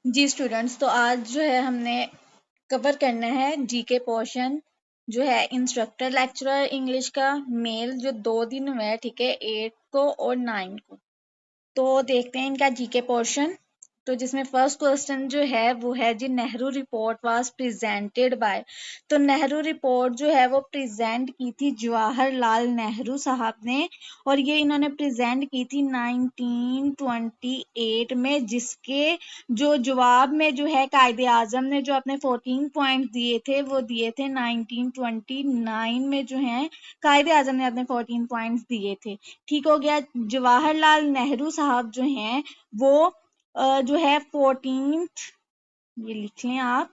जी students, तो आज जो है हमने कवर करना है जीके पोर्शन जो है इंस्ट्रक्टर लेक्चरर इंग्लिश का मेल, जो 2 दिन हुए हैं, ठीक है, 8 को और 9 को। तो देखते हैं इनका जीके पोर्शन। तो जिसमें फर्स्ट क्वेश्चन जो है वो है जी, Nehru report was presented by. तो नेहरू रिपोर्ट जो है वो प्रेजेंट की थी जवाहरलाल नेहरू साहब ने, और ये इन्होंने प्रेजेंट की थी 1928 में, जिसके जो जवाब में जो है कायदे आजम ने जो अपने 14 पॉइंट दिए थे वो दिए थे 1929 में, जो है कायदे आजम ने अपने 14 पॉइंट्स दिए थे। ठीक हो गया। जवाहरलाल नेहरू साहब जो हैं वो जो है 14th, ये लिख लें आप,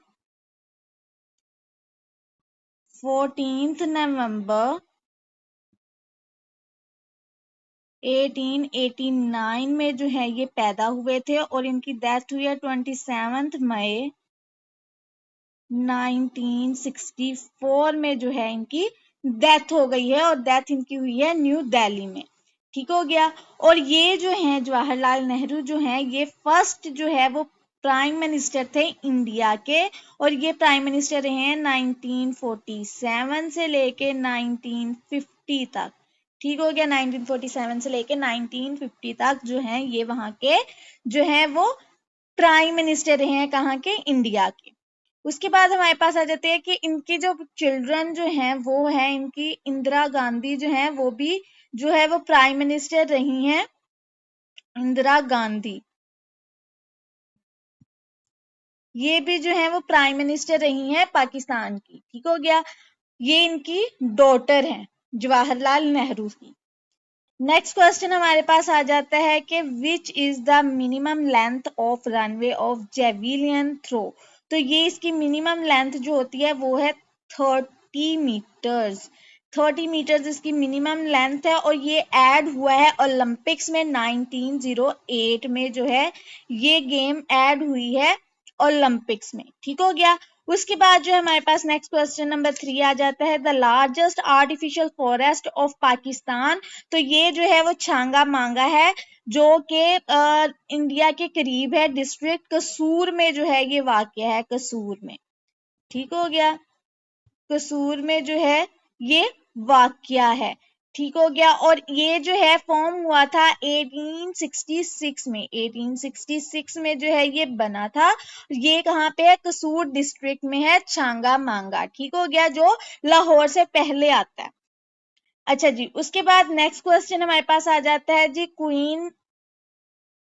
14 नवंबर 1889 में जो है ये पैदा हुए थे, और इनकी डेथ हुई है 27 मई 1964 में, जो है इनकी डेथ हो गई है, और डेथ इनकी हुई है न्यू दिल्ली में। ठीक हो गया। और ये जो है जवाहरलाल नेहरू जो है ये फर्स्ट जो है वो प्राइम मिनिस्टर थे इंडिया के, और ये प्राइम मिनिस्टर रहे हैं 1947 से लेके 1950 तक। ठीक हो गया। 1947 से लेके 1950 तक जो है ये वहां के जो है वो प्राइम मिनिस्टर रहे हैं, कहाँ के, इंडिया के। उसके बाद हमारे पास आ जाते हैं कि इनकी जो चिल्ड्रन जो हैं वो है इनकी इंदिरा गांधी जो है, वो भी जो है वो प्राइम मिनिस्टर रही हैं, इंदिरा गांधी। ये भी जो है वो प्राइम मिनिस्टर रही हैं पाकिस्तान की। ठीक हो गया। ये इनकी डॉटर हैं जवाहरलाल नेहरू की। नेक्स्ट क्वेश्चन हमारे पास आ जाता है कि which is the minimum length of runway of javelin throw. तो ये इसकी मिनिमम लेंथ जो होती है वो है 30 मीटर्स। 30 मीटर्स इसकी मिनिमम लेंथ है, और ये ऐड हुआ है ओलंपिक्स में 1908 में, जो है ये गेम ऐड हुई है ओलंपिक्स में। ठीक हो गया। उसके बाद जो है हमारे पास नेक्स्ट क्वेश्चन नंबर 3 आ जाता है, the largest artificial forest of Pakistan. तो ये जो है वो छांगा मांगा है, जो कि इंडिया के करीब है, डिस्ट्रिक्ट कसूर में जो है ये वाक़या है, कसूर में। ठीक हो गया। कसूर में जो है ये वाक़या है। ठीक हो गया। और ये जो है फॉर्म हुआ था 1866 में। 1866 में जो है ये बना था। ये कहाँ पे है, कसूर डिस्ट्रिक्ट में है, छांगा मांगा। ठीक हो गया, जो लाहौर से पहले आता है। अच्छा जी, उसके बाद नेक्स्ट क्वेश्चन हमारे पास आ जाता है जी, queen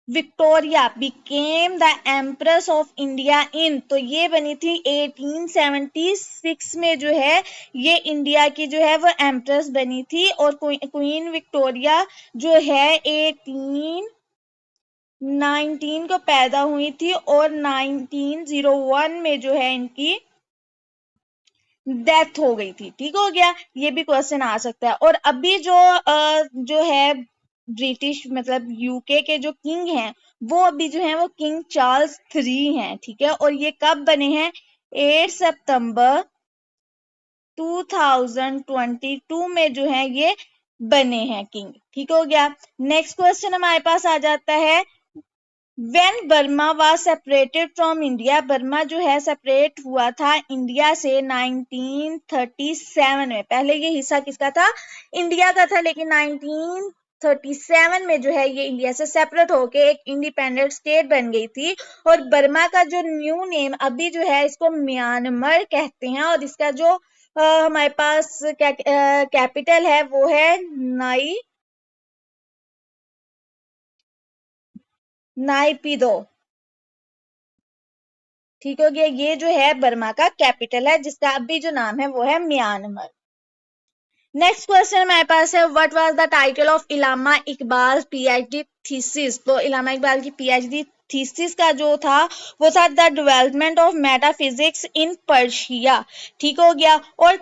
Victoria became the empress of India in. तो ये बनी थी 1876 में, जो है ये इंडिया की जो है वो एम्प्रेस बनी थी, और क्वीन विक्टोरिया जो है 1819 को पैदा हुई थी, और 1901 में जो है इनकी डेथ हो गई थी। ठीक हो गया। ये भी क्वेश्चन आ सकता है। और अभी जो है ब्रिटिश मतलब यूके के जो किंग हैं वो अभी जो है वो किंग चार्ल्स 3 हैं। ठीक है। और ये कब बने हैं, 8 सितंबर 2022 में जो है ये बने हैं किंग। ठीक हो गया। नेक्स्ट क्वेश्चन हमारे पास आ जाता है, When Burma was separated from India, Burma जो है सेपरेट हुआ था इंडिया से 1937 में। पहले ये हिस्सा किसका था, इंडिया का था, लेकिन 1937 में जो है ये इंडिया से सेपरेट होके एक इंडिपेंडेंट स्टेट बन गई थी। और बर्मा का जो न्यू नेम अभी जो है इसको म्यांमार कहते हैं, और इसका जो हमारे पास कैपिटल है वो है नाइपिदो। ठीक हो गया। ये जो है बर्मा का कैपिटल है, जिसका अभी जो नाम है वो है म्यांमार। नेक्स्ट क्वेश्चन हमारे पास है, what was the title of Allama Iqbal PhD thesis. तो इलामा इकबाल की पीएचडी थीसिस का जो था वो था the development of metaphysics in Persia. ठीक हो गया। और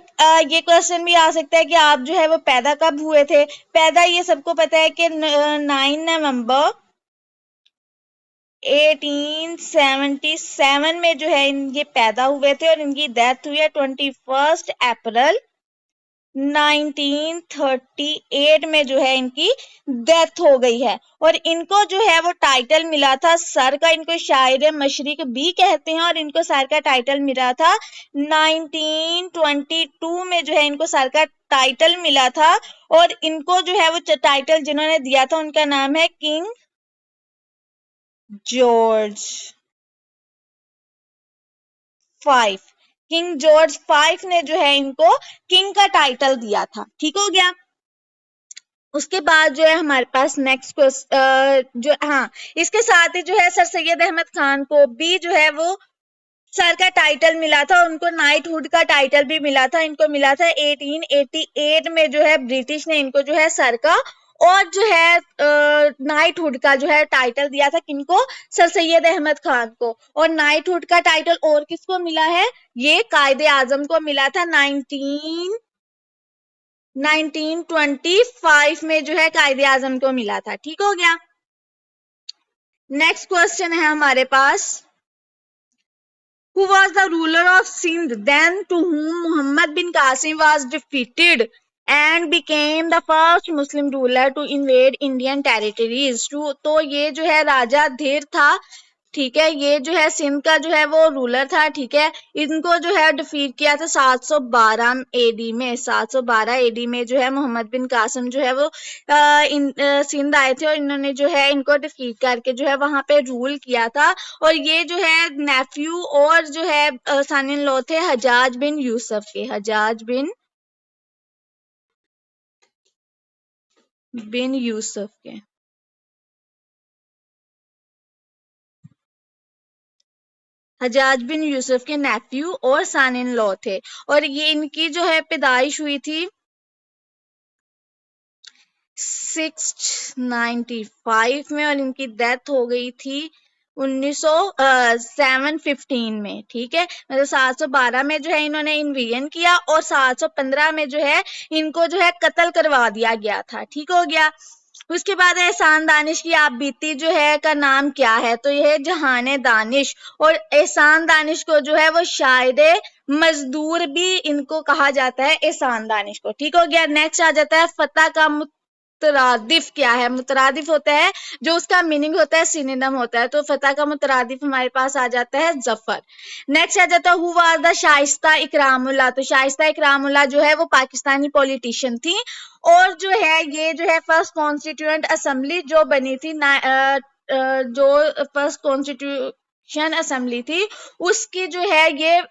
ये क्वेश्चन भी आ सकता है कि आप जो है वो पैदा कब हुए थे। पैदा ये सबको पता है कि 9 नवंबर 1877 में जो है ये पैदा हुए थे, और इनकी डेथ हुई है 21 अप्रैल 1938 में जो है इनकी डेथ हो गई है। और इनको जो है वो टाइटल मिला था सर का, इनको शायर मशरिक भी कहते हैं, और इनको सर का टाइटल मिला था 1922 में जो है इनको सर का टाइटल मिला था। और इनको जो है वो टाइटल जिन्होंने दिया था उनका नाम है king George five. King George five ने जो है इनको किंग का टाइटल दिया था। ठीक हो गया। उसके बाद जो है हमारे पास नेक्स्ट क्वेश्चन जो, हाँ, इसके साथ ही जो है सर सैयद अहमद खान को भी जो है वो सर का टाइटल मिला था, उनको नाइटहुड का टाइटल भी मिला था। इनको मिला था 1888 में जो है ब्रिटिश ने इनको जो है सर का और जो है नाइटहुड का जो है टाइटल दिया था। किनको? सर सैयद अहमद खान को। और नाइटहुड का टाइटल और किसको मिला है? ये कायदे आजम को मिला था 1925 में जो है कायदे आजम को मिला था। ठीक हो गया। नेक्स्ट क्वेश्चन है हमारे पास, who was the ruler of Sindh then to whom Muhammad bin Qasim was defeated and became the first Muslim ruler to invade Indian territories। तो ये जो है राजा धीर था। ठीक है, ये जो है सिंध का जो है वो रूलर था। ठीक है, इनको जो है डिफीट किया था 712 एडी में। 712 एडी में जो है मोहम्मद बिन कासिम जो है वो सिंध आए थे और इन्होंने जो है इनको डिफीट करके जो है वहां पे रूल किया था। और ये जो है नेफ्यू और जो है सन इन लॉ थे हजाज बिन यूसुफ के। हजाज बिन यूसुफ के। हजाज बिन यूसुफ के नेफ्यू और सन इन लॉ थे। और ये इनकी जो है पैदाइश हुई थी 695 में और इनकी डेथ हो गई थी 715 में। ठीक है, मतलब 712 में जो है इन्होंने इन्वेजन किया और 715 में जो है इनको जो है कत्ल करवा दिया गया था। ठीक हो गया। उसके बाद एहसान दानिश की आप बीती जो है का नाम क्या है? तो यह है जहान दानिश। और एहसान दानिश को जो है वो शायरे मजदूर भी इनको कहा जाता है, एहसान दानिश को। ठीक हो गया। नेक्स्ट आ जाता है फतह का मुतरादिफ क्या है? मुतरादिफ होता है जो उसका मीनिंग होता है सिनोनिम होता है। तो फतह का मुतरादिफ हमारे पास आ जाता है जफर। नेक्स्ट आ जाता है who was the Shaista Ikramullah. तो शाइस्ता इकरामुल्लाह जो है वो पाकिस्तानी पॉलिटिशियन थी और जो है ये जो है फर्स्ट कॉन्स्टिट्यूएंट असेंबली जो बनी थी जो फर्स्ट कॉन्स्टिट्यूशन असेंबली थी उसकी जो है ये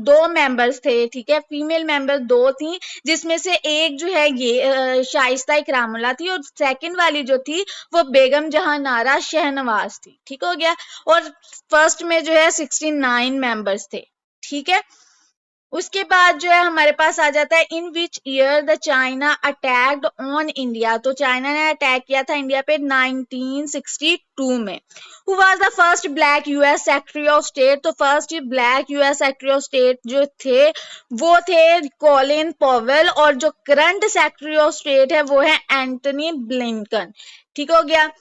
2 मेंबर्स थे। ठीक है, फीमेल मेंबर 2 थी जिसमें से एक जो है ये शाइस्ता इकरामुल्लाह थी और सेकंड वाली जो थी वो बेगम जहानारा शहनवाज थी। ठीक हो गया। और फर्स्ट में जो है 69 मेंबर्स थे। ठीक है। उसके बाद जो है हमारे पास आ जाता है in which year the China attacked on India. तो चाइना ने अटैक किया था इंडिया पे 1962 में। Who was the first black US secretary of state. तो first black US secretary of state जो थे वो थे कॉलिन पॉवेल और जो करंट सेक्रेटरी ऑफ स्टेट है वो है एंटनी ब्लिंकन। ठीक हो गया।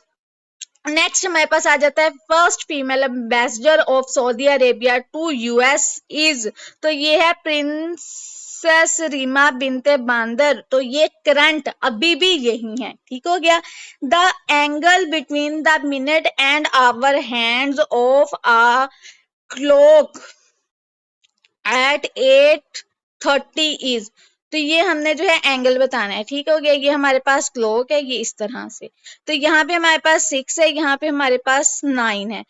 नेक्स्ट हमारे पास आ जाता है first female ambassador of Saudi Arabia to US is. तो ये है प्रिंसेस रीमा बिनते बांदर। तो ये करंट अभी भी यही है। ठीक हो गया। The angle between the minute and hour hands of a clock at 8:30 is. तो ये हमने जो है एंगल बताना है। ठीक हो गया। ये हमारे पास क्लॉक है, ये इस तरह से। तो यहाँ पे हमारे पास 6 है, यहाँ पे हमारे पास 9 है,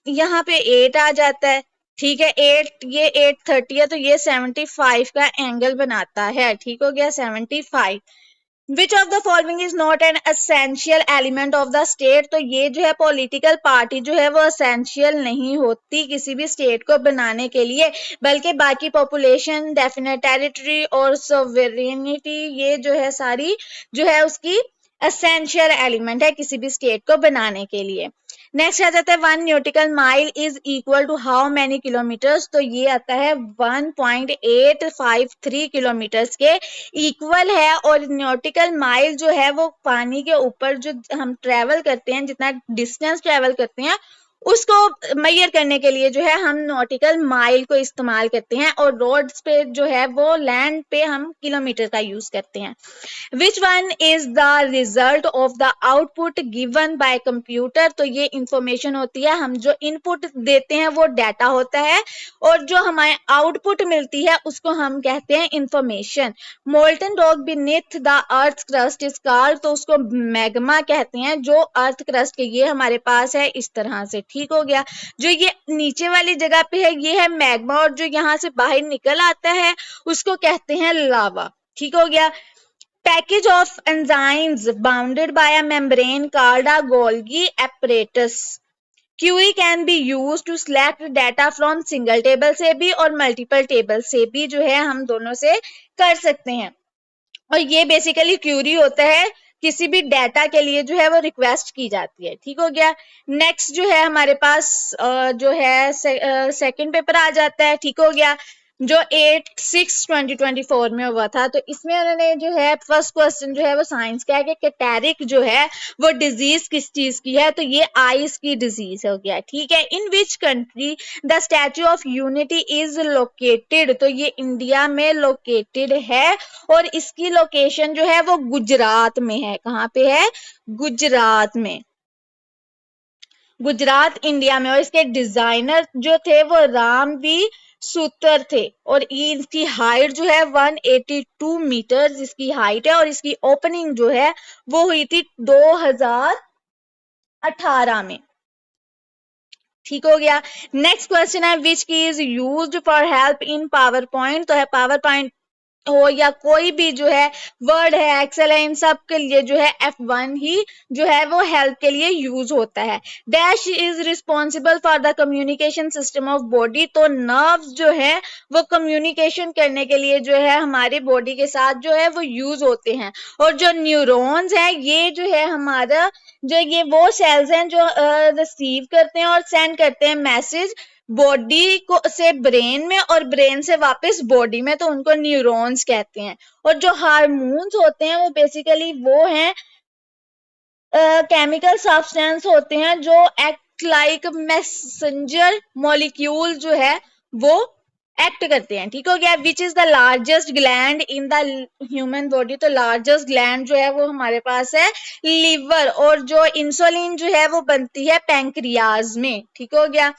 यहाँ पे 8 आ जाता है। ठीक है, 8 ये 8:30 है तो ये 75 का एंगल बनाता है। ठीक हो गया, 75। विच of the following is not an essential element of the state. तो ये जो है पॉलिटिकल पार्टी जो है वो एसेंशियल नहीं होती किसी भी स्टेट को बनाने के लिए, बल्कि बाकी पॉपुलेशन, डेफिनेट टेरिटरी और सोवेरेनिटी ये जो है सारी जो है उसकी एसेंशियल एलिमेंट है किसी भी स्टेट को बनाने के लिए। नेक्स्ट आ जाता है 1 nautical mile is equal to how many kilometres. तो ये आता है 1.853 किलोमीटर्स के इक्वल है। और न्यूटिकल माइल जो है वो पानी के ऊपर जो हम ट्रेवल करते हैं, जितना डिस्टेंस ट्रेवल करते हैं उसको मेजर करने के लिए जो है हम नॉटिकल माइल को इस्तेमाल करते हैं, और रोड्स पे जो है वो लैंड पे हम किलोमीटर का यूज करते हैं। Which one is the result of the output given by computer, तो ये इंफॉर्मेशन होती है, हम जो इनपुट देते हैं वो डाटा होता है, और जो हमारे आउटपुट मिलती है उसको हम कहते हैं information. Molten rock beneath the earth crust is called, तो उसको मैग्मा कहते हैं, जो अर्थ क्रस्ट के ये हमारे पास है इस तरह से, ठीक हो गया। जो ये नीचे वाली जगह पे है ये है मैग्मा, और जो यहाँ से बाहर निकल आता है उसको कहते हैं लावा, ठीक हो गया। Package of enzymes bounded by a membrane called a Golgi apparatus. Query can be used to select data from single table से भी और multiple table से भी जो है हम दोनों से कर सकते हैं। और ये बेसिकली क्यूरी होता है, किसी भी डाटा के लिए जो है वो रिक्वेस्ट की जाती है, ठीक हो गया। नेक्स्ट जो है हमारे पास जो है सेकंड पेपर आ जाता है, ठीक हो गया, जो 8/6/2024 में हुआ था। तो इसमें उन्होंने जो है फर्स्ट क्वेश्चन जो है वो साइंस का है कि कैटेरिक जो है वो डिजीज किस चीज की है, तो ये आइस की डिजीज हो गया, ठीक है। In which country the statue of unity is located, तो ये इंडिया में लोकेटेड है, और इसकी लोकेशन जो है वो गुजरात में है। कहाँ पे है? गुजरात में, गुजरात इंडिया में। और इसके डिजाइनर जो थे वो रामवी सूत्र थे, और इसकी हाइट जो है 182 मीटर इसकी हाइट है, और इसकी ओपनिंग जो है वो हुई थी 2018 में, ठीक हो गया। नेक्स्ट क्वेश्चन है विच की is used for help in power point, तो है पावर पॉइंट हो या कोई भी जो है वर्ड है, एक्सेल है, इन सब के लिए जो है F1 ही जो है वो हेल्प के लिए यूज होता है। Dash is responsible for the communication system of body, तो नर्व्स जो है वो कम्युनिकेशन करने के लिए जो है हमारी बॉडी के साथ जो है वो यूज होते हैं। और जो न्यूरॉन्स है ये जो है हमारा जो ये वो सेल्स हैं जो रिसीव करते हैं और सेंड करते हैं मैसेज बॉडी को से ब्रेन में, और ब्रेन से वापस बॉडी में, तो उनको न्यूरॉन्स कहते हैं। और जो हार्मोन्स होते हैं वो बेसिकली वो हैं केमिकल सब्सटेंस होते हैं जो एक्ट लाइक मैसेंजर मॉलिक्यूल जो है वो एक्ट करते हैं, ठीक हो गया। विच is the largest gland in the human body, तो लार्जेस्ट ग्लैंड जो है वो हमारे पास है लीवर, और जो इंसुलिन जो है वो बनती है पैंक्रियाज में, ठीक हो गया।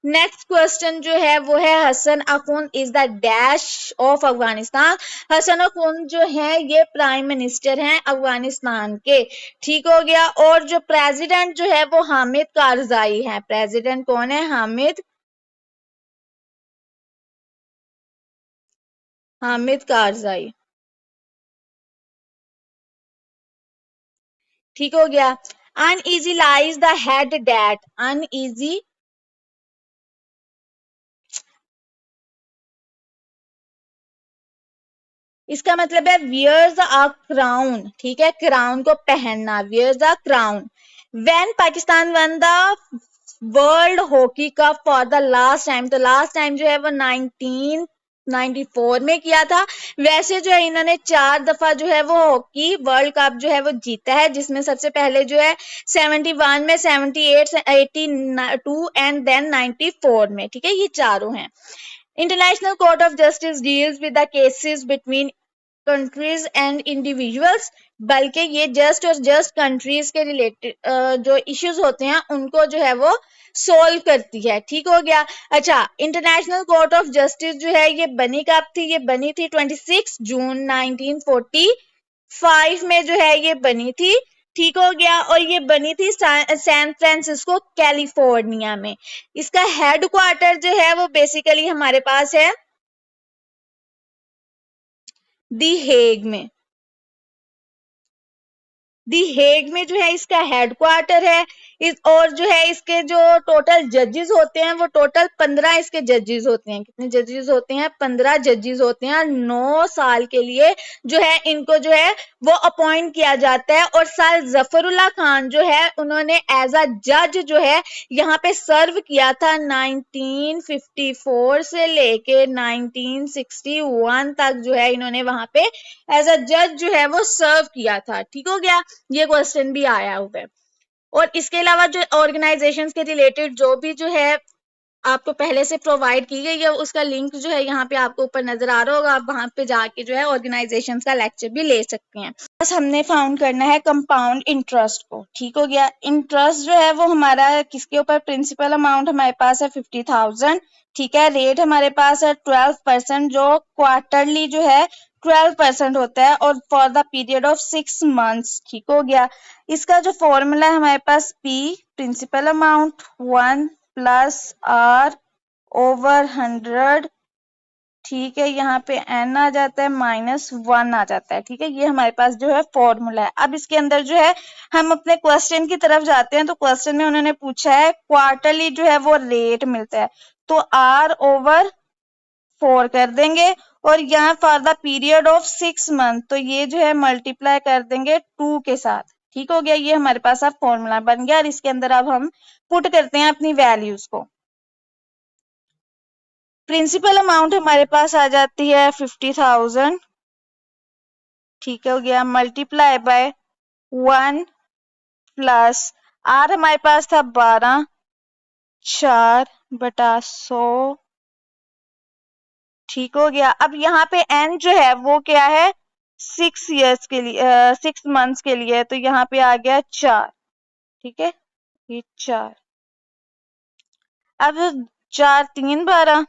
नेक्स्ट क्वेश्चन जो है वो है Hasan Akhund is the dash of Afghanistan, Hasan Akhund जो है ये प्राइम मिनिस्टर हैं अफगानिस्तान के, ठीक हो गया। और जो प्रेसिडेंट जो है वो हामिद कारजाई है, प्रेसिडेंट कौन है? हामिद कारजाई, ठीक हो गया। Uneasy lies the head that, uneasy इसका मतलब है वियर्स अ क्राउन, ठीक है, क्राउन को पहनना, wears a crown. When Pakistan won the world hockey cup for the last time, तो लास्ट टाइम जो है वो 1994 में किया था। वैसे जो है इन्होंने 4 दफा जो है वो हॉकी वर्ल्ड कप जो है वो जीता है, जिसमें सबसे पहले जो है 71 में, 78, 82 एंड देन 94 में, ठीक है, ये चारों हैं। International court of justice deals with the cases between countries and individuals, बल्कि ये जस्ट और जस्ट कंट्रीज के रिलेटेड जो इश्यूज होते हैं उनको जो है वो सोल्व करती है, ठीक हो गया। अच्छा, इंटरनेशनल कोर्ट ऑफ जस्टिस जो है ये बनी कब थी? ये बनी थी 26 जून 1945 में जो है ये बनी थी, ठीक हो गया। और ये बनी थी सैन फ्रांसिस्को कैलिफोर्निया में। इसका हेड क्वार्टर जो है वो बेसिकली हमारे पास है दी हेग में, दी हेग में जो है इसका हेडक्वार्टर है। और जो है इसके जो टोटल जजेस होते हैं वो टोटल 15 इसके जजेस होते हैं। कितने जजेस होते हैं? 15 जजेस होते हैं। 9 साल के लिए जो है इनको जो है वो अपॉइंट किया जाता है। और सर जफरुल्लाह खान जो है उन्होंने एज अ जज जो है यहाँ पे सर्व किया था 1954 से लेके 1961 तक जो है इन्होंने वहां पे एज अ जज जो है वो सर्व किया था, ठीक हो गया। ये क्वेश्चन भी आया हुआ है। और इसके अलावा जो ऑर्गेनाइजेशन के रिलेटेड जो भी जो है आपको पहले से प्रोवाइड की गई है उसका लिंक जो है यहाँ पे आपको ऊपर नजर आ रहा होगा, आप वहां पे जाके जो है ऑर्गेनाइजेशन का लेक्चर भी ले सकते हैं। बस हमने फाउंड करना है कंपाउंड इंटरेस्ट को, ठीक हो गया। इंटरेस्ट जो है वो हमारा किसके ऊपर, प्रिंसिपल अमाउंट हमारे पास है 50,000, ठीक है। रेट हमारे पास है 12%, जो क्वार्टरली जो है 12% होता है और for the period of 6 months, ठीक हो गया। इसका जो फॉर्मूला है हमारे पास P principal amount 1 plus R over 100, ठीक है। यहाँ पे n आ जाता है -1 आ जाता है, ठीक है। ये हमारे पास जो है फॉर्मूला है। अब इसके अंदर जो है हम अपने क्वेश्चन की तरफ जाते हैं, तो क्वेश्चन में उन्होंने पूछा है क्वार्टरली जो है वो रेट मिलता है, तो r/4 कर देंगे और यहाँ for the period of 6 month, तो ये जो है मल्टीप्लाई कर देंगे 2 के साथ, ठीक हो गया। ये हमारे पास अब फॉर्मूला बन गया और इसके अंदर अब हम पुट करते हैं अपनी वैल्यूज को। प्रिंसिपल अमाउंट हमारे पास आ जाती है 50,000, ठीक हो गया, मल्टीप्लाई बाय 1 प्लस आर हमारे पास था 12, 4/100, ठीक हो गया। अब यहाँ पे n जो है वो क्या है, 6 ईयर्स के लिए 6 मंथ्स के लिए, तो यहाँ पे आ गया 4, ठीक है, ये 4। अब 4×3=12,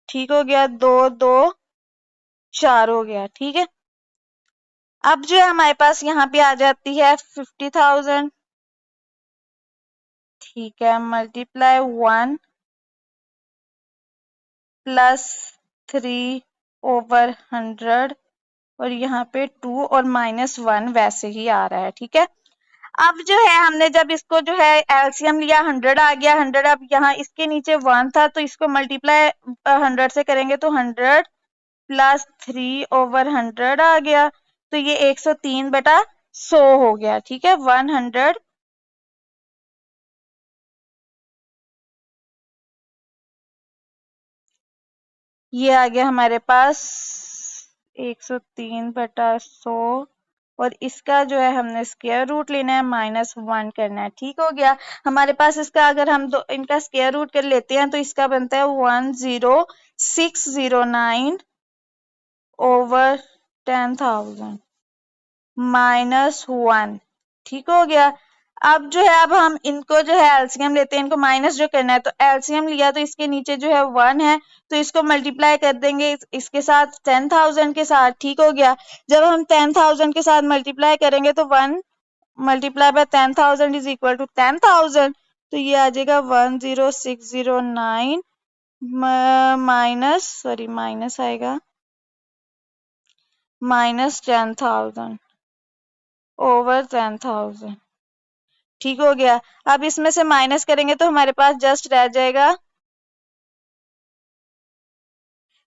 ठीक हो गया, 2×2=4 हो गया, ठीक है। अब जो है हमारे पास यहाँ पे आ जाती है 50,000, ठीक है, मल्टीप्लाई 1 प्लस 3/100 और यहाँ पे 2 और -1 वैसे ही आ रहा है, ठीक है। अब जो है हमने जब इसको जो है एलसीएम लिया, 100 आ गया, 100। अब यहाँ इसके नीचे 1 था तो इसको मल्टीप्लाई 100 से करेंगे तो 100 प्लस 3/100 आ गया, तो ये 103/100 हो गया, ठीक है। 100 ये आ गया हमारे पास 103/100 और इसका जो है हमने स्क्वायर रूट लेना है, -1 करना है, ठीक हो गया। हमारे पास इसका अगर हम इनका स्क्वायर रूट कर लेते हैं तो इसका बनता है 10609 ओवर 10,000 -1, ठीक हो गया। अब जो है अब हम इनको जो है एलसीएम लेते हैं, इनको माइनस जो करना है, तो एलसीएम लिया तो इसके नीचे जो है 1 है तो इसको मल्टीप्लाई कर देंगे इसके साथ 10,000 के साथ, ठीक हो गया। जब हम 10,000 के साथ मल्टीप्लाई करेंगे तो 1 multiply by 10,000 is equal to 10,000, तो ये आ जाएगा 10609 माइनस आएगा -10,000 ओवर 10,000, ठीक हो गया। अब इसमें से माइनस करेंगे तो हमारे पास जस्ट रह जाएगा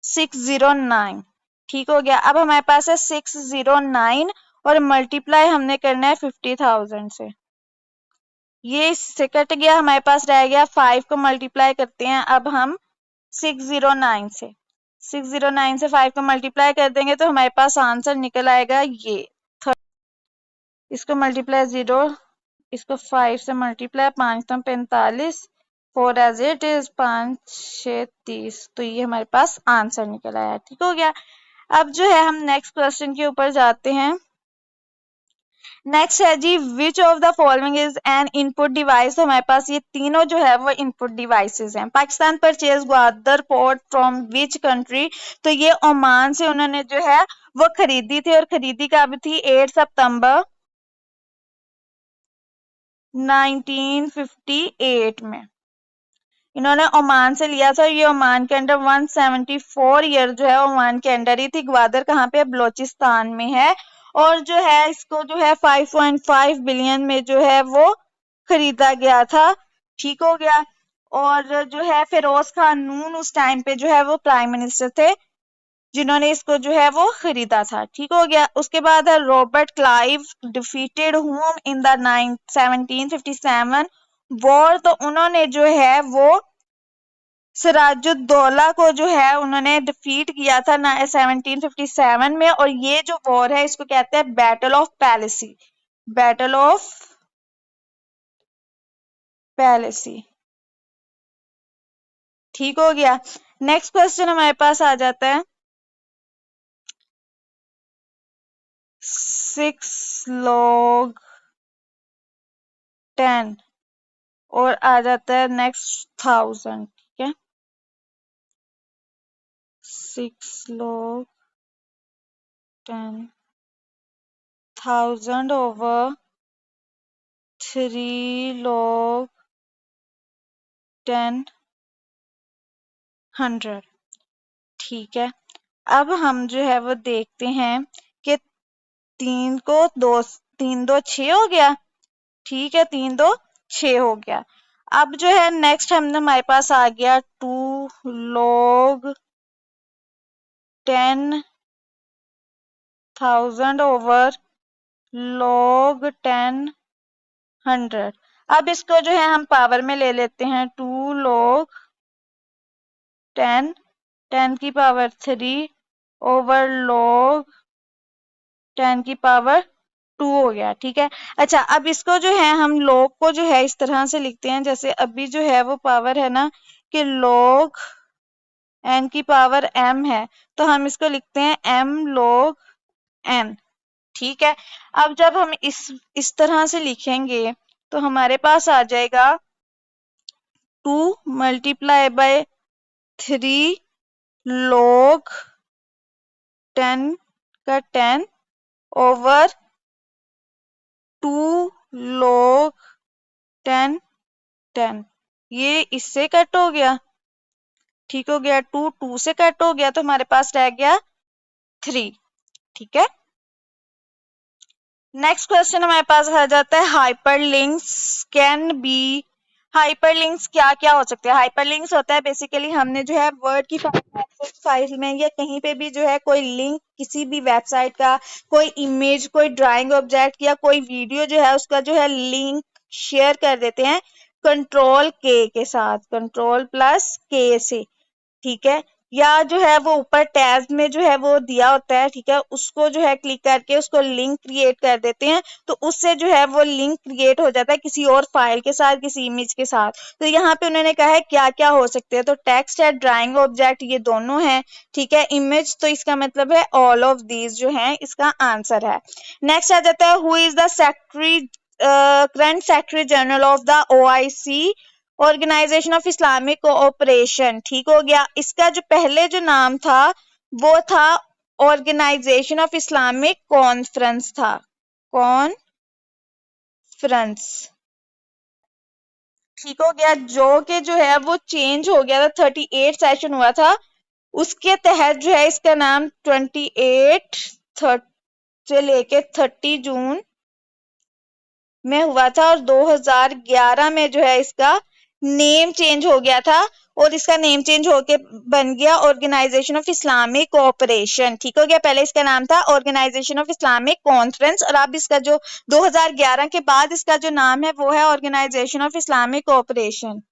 609, ठीक हो गया। अब हमारे पास है 609 और मल्टीप्लाई हमने करना है 50,000 से, ये इससे कट गया, हमारे पास रह गया 5 को मल्टीप्लाई करते हैं अब हम 609 से, 609 से 5 को मल्टीप्लाई कर देंगे तो हमारे पास आंसर निकल आएगा ये। इसको मल्टीप्लाई 0, इसको 5 से मल्टीप्लाई, 5 तो 45, 4 एज इट इज, 5×6 30, तो ये हमारे पास आंसर निकल आया, ठीक हो गया। अब जो है हम नेक्स्ट क्वेश्चन के ऊपर जाते हैं। नेक्स्ट है जी, which of the following is an input device. तो हमारे पास ये तीनों जो है वो इनपुट डिवाइसेस हैं। Pakistan purchase Gwadar port from which country, तो ये ओमान से उन्होंने जो है वो खरीदी थी और खरीदी कब थी, 8 सितंबर 1958 में इन्होंने ओमान से लिया था। ये ओमान के अंडर 174 ईयर जो है ओमान के अंडर ही थी। ग्वादर कहाँ पे, बलोचिस्तान में है। और जो है इसको जो है 5.5 बिलियन में जो है वो खरीदा गया था, ठीक हो गया। और जो है फिरोज खान नून उस टाइम पे जो है वो प्राइम मिनिस्टर थे जिन्होंने इसको जो है वो खरीदा था, ठीक हो गया। उसके बाद है रॉबर्ट क्लाइव डिफीटेड हुम इन द 1757 वॉर, तो उन्होंने जो है वो सिराजुद्दौला को जो है उन्होंने डिफीट किया था 1757 में। और ये जो वॉर है इसको कहते हैं बैटल ऑफ पैलेसी, बैटल ऑफ पहले से। ठीक हो गया। नेक्स्ट क्वेश्चन हमारे पास आ जाता है 6 log 10 और आ जाता है नेक्स्ट 1000। ठीक है, 6 log 10 1000 over 3 log 10 100। ठीक है, अब हम जो है वो देखते हैं कि 3 2 6 हो गया। ठीक है, 3 2 6 हो गया। अब जो है नेक्स्ट हमने हमारे पास आ गया 2 log 10,000 over log 10 100। अब इसको जो है हम पावर में ले लेते हैं, 2 log 10 10 की पावर 3 ओवर log 10 की पावर 2 हो गया। ठीक है, अच्छा अब इसको जो है हम log को जो है इस तरह से लिखते हैं, जैसे अभी जो है वो पावर है ना कि log n की पावर m है, तो हम इसको लिखते हैं m log n। ठीक है, अब जब हम इस तरह से लिखेंगे तो हमारे पास आ जाएगा 2 मल्टीप्लाई बाय 3 log 10 का 10 ओवर 2 log 10 10। ये इससे कट हो गया। ठीक हो गया, 2 2 से कट हो गया तो हमारे पास रह गया 3। ठीक है, नेक्स्ट क्वेश्चन हमारे पास आ जाता है हाइपरलिंक्स कैन बी। हाइपरलिंक्स क्या क्या हो सकते हैं? हाइपरलिंक्स होता है बेसिकली हमने जो है वर्ड की फाइल में या कहीं पे भी जो है कोई लिंक किसी भी वेबसाइट का, कोई इमेज, कोई ड्राइंग ऑब्जेक्ट या कोई वीडियो जो है उसका जो है लिंक शेयर कर देते हैं कंट्रोल के साथ, कंट्रोल प्लस के से। ठीक है, या जो है वो ऊपर टैब में जो है वो दिया होता है, ठीक है, उसको जो है क्लिक करके उसको लिंक क्रिएट कर देते हैं, तो उससे जो है वो लिंक क्रिएट हो जाता है किसी और फाइल के साथ, किसी इमेज के साथ। तो यहाँ पे उन्होंने कहा है क्या क्या हो सकते हैं, तो टेक्स्ट है, ड्राइंग ऑब्जेक्ट, ये दोनों है। ठीक है, इमेज तो इसका मतलब है ऑल ऑफ दीज जो है इसका आंसर है। नेक्स्ट आ जाता है who is the secretary current secretary general of the OIC organisation of Islamic cooperation. ठीक हो गया, इसका जो पहले जो नाम था वो था ऑर्गेनाइजेशन ऑफ इस्लामिक कॉन्फ्रेंस था, कॉन्फ्रेंस। ठीक हो गया, जो कि जो है वो चेंज हो गया था, 38 सेशन हुआ था, उसके तहत जो है इसका नाम 28 से लेके 30 जून में हुआ था और 2011 में जो है इसका नेम चेंज हो गया था और इसका नेम चेंज होके बन गया ऑर्गेनाइजेशन ऑफ इस्लामिक कोऑपरेशन। ठीक हो गया, पहले इसका नाम था ऑर्गेनाइजेशन ऑफ इस्लामिक कॉन्फ्रेंस और अब इसका जो 2011 के बाद इसका जो नाम है वो है organisation of Islamic cooperation.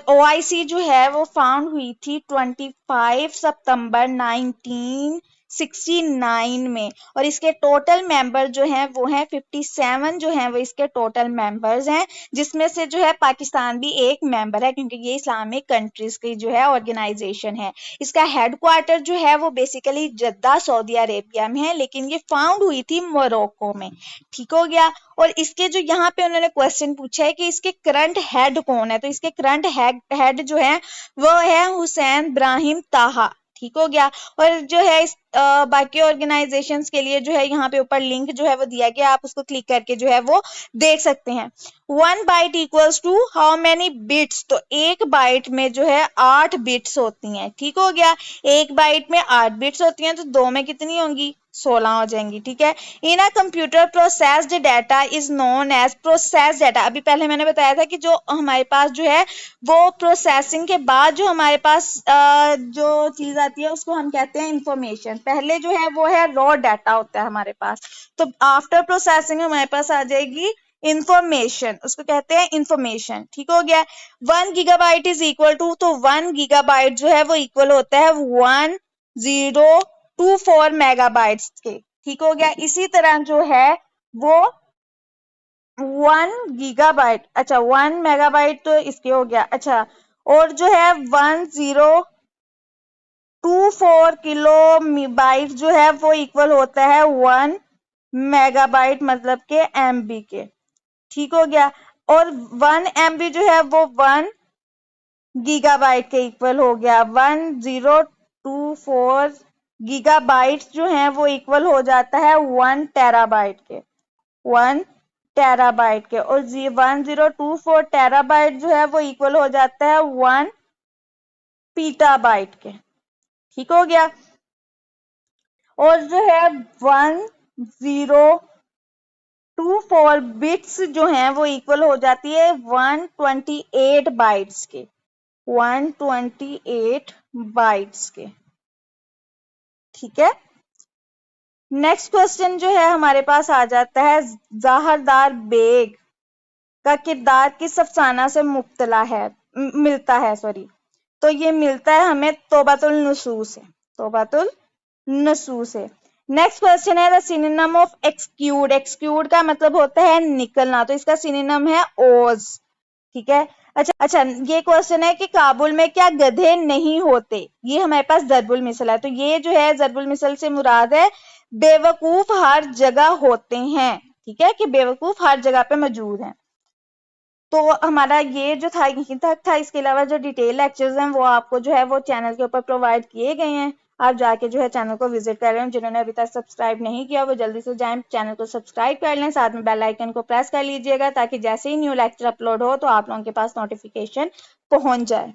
OIC जो है वो फाउंड हुई थी 25 सितंबर 1969 में और इसके टोटल मेंबर जो हैं वो हैं 57 जो हैं वो इसके टोटल मेंबर्स हैं, जिसमें से जो है पाकिस्तान भी एक मेंबर है क्योंकि ये इस्लामिक कंट्रीज की जो है ऑर्गेनाइजेशन है। इसका हेडक्वार्टर जो है वो बेसिकली जद्दा सऊदी अरेबिया में है, लेकिन ये फाउंड हुई थी मोरक्को में। ठीक हो गया, और इसके जो यहाँ पे उन्होंने क्वेश्चन पूछा है कि इसके करंट हेड कौन है, तो इसके करंट हेड जो है वो है हुसैन इब्राहिम ताहा। ठीक हो गया, और जो है इस बाकी ऑर्गेनाइजेशंस के लिए जो है यहाँ पे ऊपर लिंक जो है वो दिया गया, आप उसको क्लिक करके जो है वो देख सकते हैं। 1 byte equals to how many bits, तो एक बाइट में जो है 8 बिट्स होती हैं। ठीक हो गया, एक बाइट में 8 बिट्स होती हैं तो 2 में कितनी होंगी, 16 हो जाएंगी। ठीक है, in a computer processed data is known as process data. अभी पहले मैंने बताया था कि जो हमारे पास जो है वो प्रोसेसिंग के बाद जो हमारे पास जो चीज आती है उसको हम कहते हैं इंफॉर्मेशन। पहले जो है वो है रॉ डाटा होता है हमारे पास, तो आफ्टर प्रोसेसिंग हमारे पास आ जाएगी इंफॉर्मेशन, उसको कहते हैं इंफॉर्मेशन। ठीक हो गया, 1 गीगाबाइट इज इक्वल टू, तो 1 गीगाबाइट जो है वो इक्वल होता है 1024 मेगाबाइट्स के। ठीक हो गया, इसी तरह जो है वो 1 गीगाबाइट, अच्छा 1 मेगाबाइट तो इसके हो गया। अच्छा, और जो है 1024 किलो बाइट जो है वो इक्वल होता है 1 मेगाबाइट मतलब के एमबी के, ठीक हो गया। और 1 एमबी जो है वो 1 गीगाबाइट के इक्वल हो गया। 1024 गीगाबाइट जो है वो इक्वल हो जाता है 1 टेराबाइट के, 1 टेराबाइट के। और 1024 टेराबाइट जो है वो इक्वल हो जाता है 1 पीटाबाइट के, ठीक हो गया। और जो है 1024 बिट्स जो हैं वो इक्वल हो जाती है 128 बाइट्स के, 128 बाइट्स के, ठीक है। नेक्स्ट क्वेश्चन जो है हमारे पास आ जाता है, ज़ाहरदार बेग का किरदार किस अफसाना से मिलता है सॉरी। तो ये मिलता है हमें तौबातुल नसूस से, तौबातुल नसूस से। नेक्स्ट क्वेश्चन है द सिनोनिम ऑफ एक्सक्यूड, एक्सक्यूड का मतलब होता है निकलना, तो इसका सिनोनिम है ओज, ठीक है। अच्छा, ये क्वेश्चन है कि काबुल में क्या गधे नहीं होते, ये हमारे पास ज़रबुल मिसल है। तो ये जो है ज़रबुल मिसल से मुराद है बेवकूफ हर जगह होते हैं, ठीक है, कि बेवकूफ हर जगह पे मौजूद हैं। तो हमारा ये जो था यहीं तक था। इसके अलावा जो डिटेल लेक्चर्स हैं वो आपको जो है वो चैनल के ऊपर प्रोवाइड किए गए हैं, आप जाके जो है चैनल को विजिट कर रहे हैं। जिन्होंने अभी तक सब्सक्राइब नहीं किया वो जल्दी से जाएं, चैनल को सब्सक्राइब कर लें, साथ में बेल आइकन को प्रेस कर लीजिएगा ताकि जैसे ही न्यू लेक्चर अपलोड हो तो आप लोगों के पास नोटिफिकेशन पहुंच जाए।